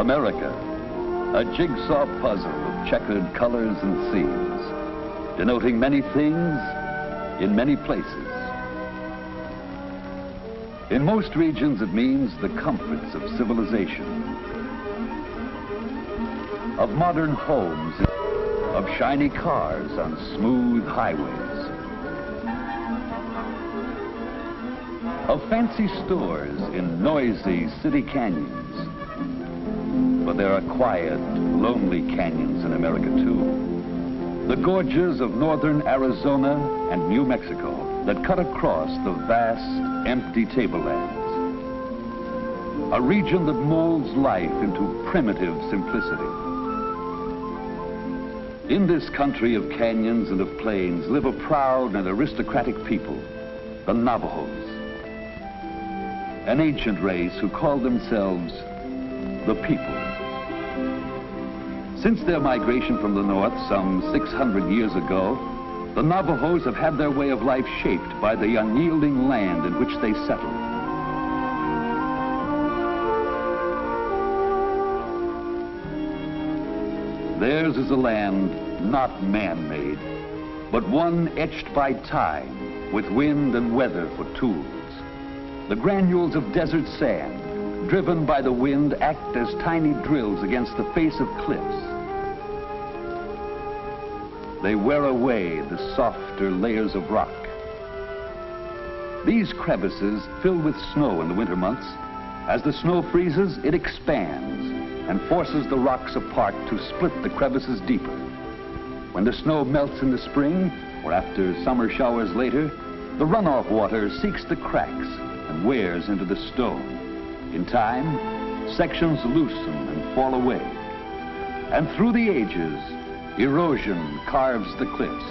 America, a jigsaw puzzle of checkered colors and scenes, denoting many things in many places. In most regions, it means the comforts of civilization, of modern homes, of shiny cars on smooth highways, of fancy stores in noisy city canyons. But there are quiet, lonely canyons in America, too. The gorges of northern Arizona and New Mexico that cut across the vast, empty tablelands. A region that molds life into primitive simplicity. In this country of canyons and of plains live a proud and aristocratic people, the Navajos. An ancient race who called themselves the people. Since their migration from the north some 600 years ago, the Navajos have had their way of life shaped by the unyielding land in which they settled. Theirs is a land not man-made, but one etched by time, with wind and weather for tools. The granules of desert sand, driven by the wind, act as tiny drills against the face of cliffs. They wear away the softer layers of rock. These crevices fill with snow in the winter months. As the snow freezes, it expands and forces the rocks apart to split the crevices deeper. When the snow melts in the spring, or after summer showers later, the runoff water seeks the cracks and wears into the stone. In time, sections loosen and fall away. And through the ages, erosion carves the cliffs.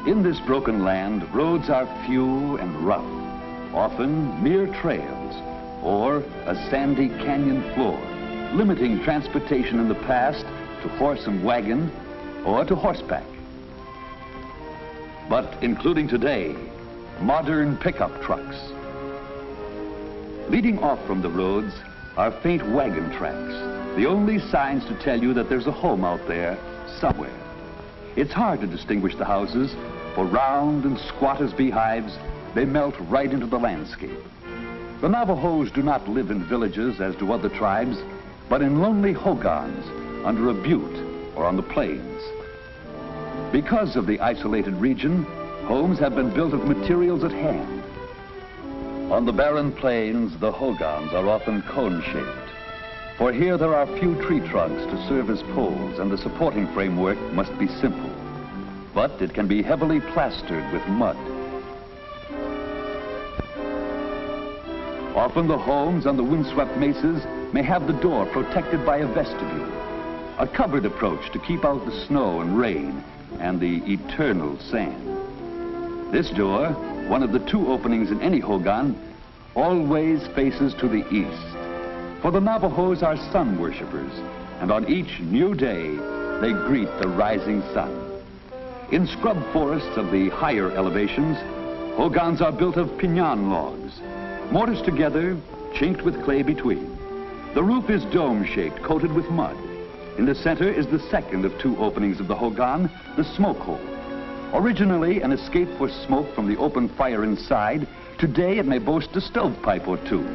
In this broken land, roads are few and rough, often mere trails or a sandy canyon floor, limiting transportation in the past to horse and wagon or to horseback. But including today, modern pickup trucks. Leading off from the roads are faint wagon tracks, the only signs to tell you that there's a home out there somewhere. It's hard to distinguish the houses, for round and squat as beehives, they melt right into the landscape. The Navajos do not live in villages as do other tribes, but in lonely hogans under a butte or on the plains. Because of the isolated region, homes have been built of materials at hand. On the barren plains, the hogans are often cone-shaped. For here there are few tree trunks to serve as poles, and the supporting framework must be simple. But it can be heavily plastered with mud. Often the homes on the windswept mesas may have the door protected by a vestibule, a covered approach to keep out the snow and rain and the eternal sand. This door, one of the two openings in any hogan, always faces to the east. For the Navajos are sun worshippers, and on each new day, they greet the rising sun. In scrub forests of the higher elevations, hogans are built of pinon logs, mortised together, chinked with clay between. The roof is dome-shaped, coated with mud. In the center is the second of two openings of the hogan, the smoke hole. Originally an escape for smoke from the open fire inside, today it may boast a stovepipe or two.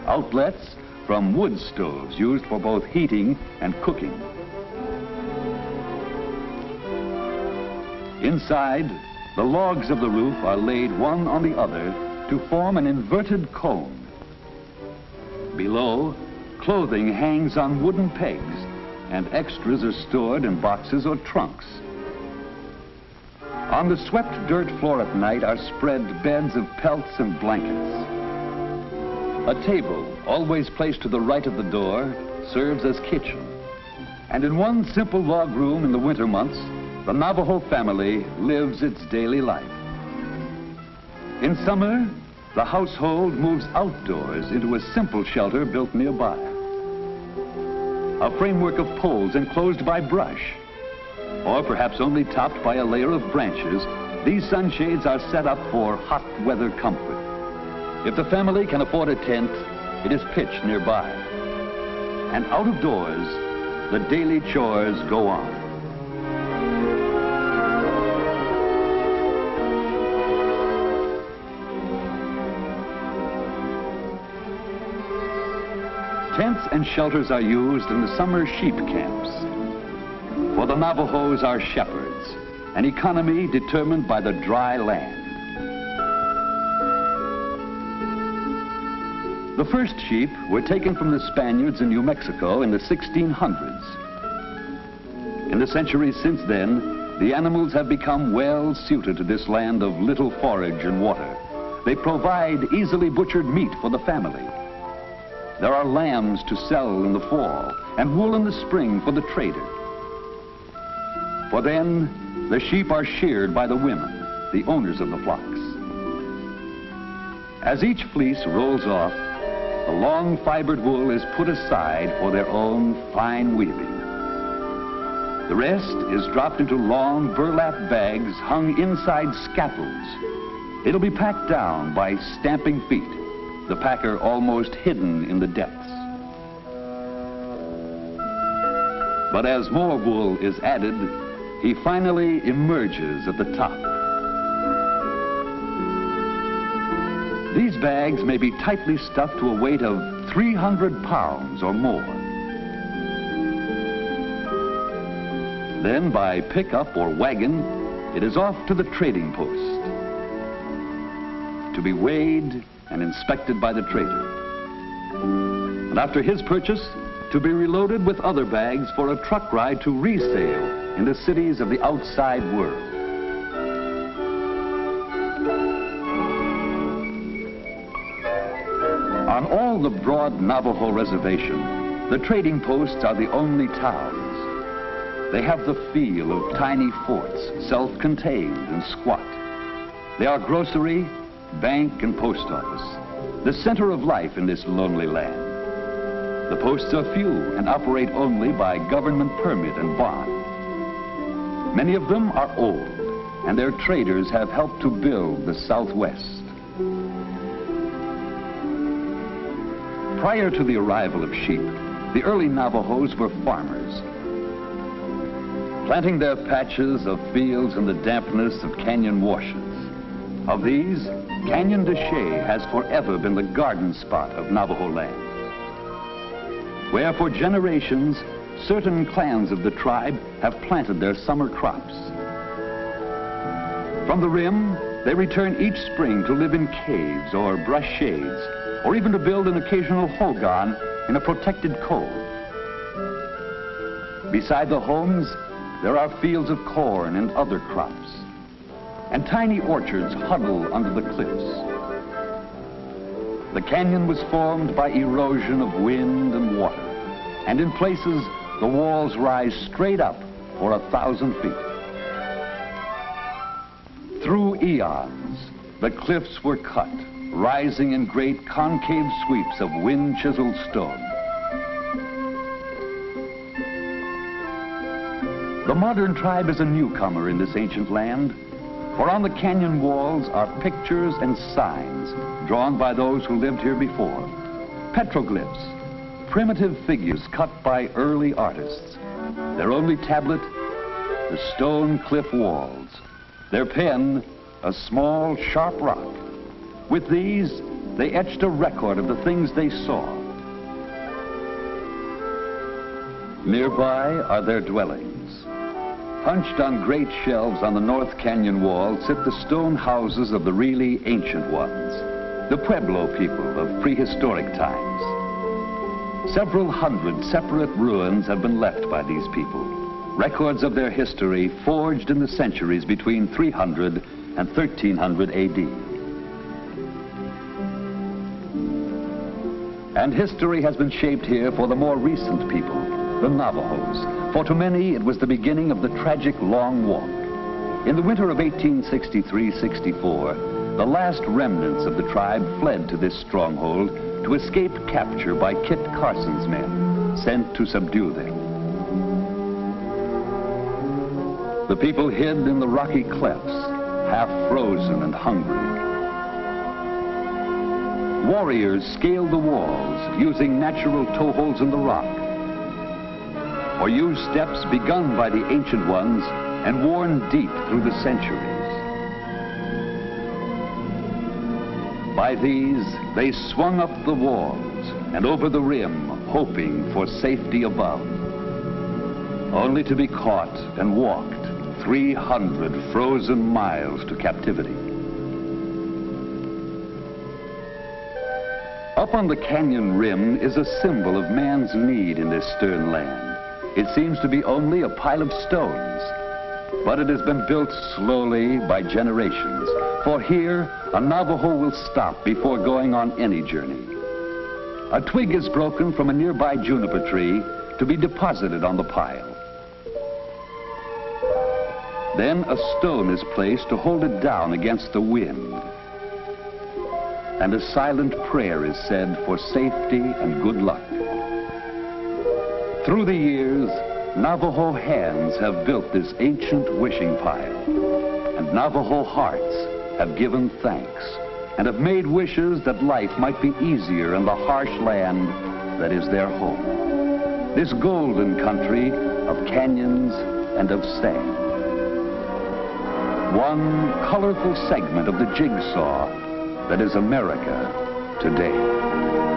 Outlets from wood stoves used for both heating and cooking. Inside, the logs of the roof are laid one on the other to form an inverted cone. Below, clothing hangs on wooden pegs, and extras are stored in boxes or trunks. On the swept dirt floor at night are spread beds of pelts and blankets. A table, always placed to the right of the door, serves as kitchen. And in one simple log room in the winter months, the Navajo family lives its daily life. In summer, the household moves outdoors into a simple shelter built nearby. A framework of poles enclosed by brush, or perhaps only topped by a layer of branches, these sunshades are set up for hot weather comfort. If the family can afford a tent, it is pitched nearby. And out of doors, the daily chores go on. Tents and shelters are used in the summer sheep camps. For the Navajos are shepherds, an economy determined by the dry land. The first sheep were taken from the Spaniards in New Mexico in the 1600s. In the centuries since then, the animals have become well suited to this land of little forage and water. They provide easily butchered meat for the family. There are lambs to sell in the fall and wool in the spring for the trader. For then, the sheep are sheared by the women, the owners of the flocks. As each fleece rolls off, the long fibered wool is put aside for their own fine weaving. The rest is dropped into long burlap bags hung inside scaffolds. It'll be packed down by stamping feet, the packer almost hidden in the depths. But as more wool is added, he finally emerges at the top. These bags may be tightly stuffed to a weight of 300 pounds or more. Then by pickup or wagon, it is off to the trading post to be weighed and inspected by the trader. And after his purchase, to be reloaded with other bags for a truck ride to resale in the cities of the outside world. On all the broad Navajo reservation, the trading posts are the only towns. They have the feel of tiny forts, self-contained and squat. They are grocery, bank, and post office, the center of life in this lonely land. The posts are few and operate only by government permit and bond. Many of them are old, and their traders have helped to build the Southwest. Prior to the arrival of sheep, the early Navajos were farmers, planting their patches of fields in the dampness of canyon washes. Of these, Canyon de Chelly has forever been the garden spot of Navajo land, where for generations, certain clans of the tribe have planted their summer crops. From the rim, they return each spring to live in caves or brush shades, or even to build an occasional hogan in a protected cove. Beside the homes, there are fields of corn and other crops, and tiny orchards huddle under the cliffs. The canyon was formed by erosion of wind and water, and in places, the walls rise straight up for 1,000 feet. Through eons, the cliffs were cut, rising in great concave sweeps of wind-chiseled stone. The modern tribe is a newcomer in this ancient land, for on the canyon walls are pictures and signs drawn by those who lived here before. Petroglyphs, primitive figures cut by early artists. Their only tablet, the stone cliff walls. Their pen, a small, sharp rock. With these, they etched a record of the things they saw. Nearby are their dwellings. Hunched on great shelves on the North Canyon wall sit the stone houses of the really ancient ones, the Pueblo people of prehistoric times. Several hundred separate ruins have been left by these people, records of their history forged in the centuries between 300 and 1300 AD. And history has been shaped here for the more recent people, the Navajos, for to many it was the beginning of the tragic Long Walk. In the winter of 1863-64, the last remnants of the tribe fled to this stronghold to escape capture by Kit Carson's men, sent to subdue them. The people hid in the rocky clefts, half frozen and hungry. warriors scaled the walls using natural toe holds in the rock, or used steps begun by the ancient ones and worn deep through the centuries. By these, they swung up the walls and over the rim, hoping for safety above, only to be caught and walked 300 frozen miles to captivity. Up on the canyon rim is a symbol of man's need in this stern land. It seems to be only a pile of stones, but it has been built slowly by generations. For here, a Navajo will stop before going on any journey. A twig is broken from a nearby juniper tree to be deposited on the pile. Then a stone is placed to hold it down against the wind. And a silent prayer is said for safety and good luck. Through the years, Navajo hands have built this ancient wishing pile, and Navajo hearts have given thanks and have made wishes that life might be easier in the harsh land that is their home. This golden country of canyons and of sand. One colorful segment of the jigsaw that is America today.